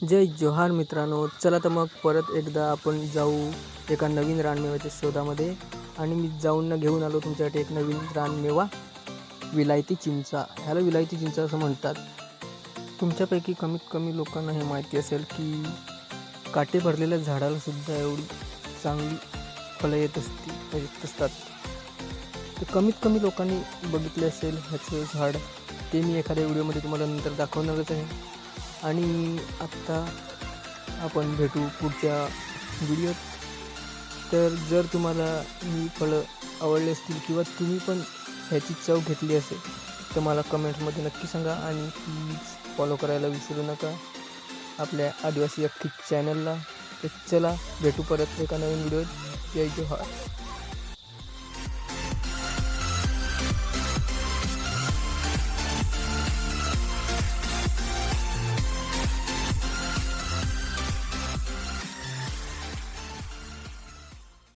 जय जोहार मित्रांनो. चला तर मग परत एकदा आपण जाऊ एका नवीन रानमेव्याच्या शोधामध्ये. आणि मी जाऊन घेऊन आलो तुमच्यासाठी एक नवीन रानमेवा, विलायती चिंचा. ह्याला विलायती चिंचा असं म्हणतात. तुमच्यापैकी कमीत कमी लोकांना हे माहिती असेल की काटे भरलेल्या झाडाला सुद्धा एवढी चांगली फळं येत असतात. तर कमीत कमी लोकांनी बघितले असेल ह्याचं झाड. ते मी एखाद्या व्हिडिओमध्ये तुम्हाला नंतर दाखवणारच आहे. आणि आत्ता आपण भेटू पुढच्या व्हिडिओत. तर जर तुम्हाला ही फळं आवडली असतील किंवा तुम्ही पण ह्याची चव घेतली असेल तर मला कमेंट्समध्ये नक्की सांगा. आणि प्लीज फॉलो करायला विसरू नका आपल्या आदिवासी अख्खी चॅनलला. तर चला भेटू परत एका नवीन व्हिडिओत. जय जोहार.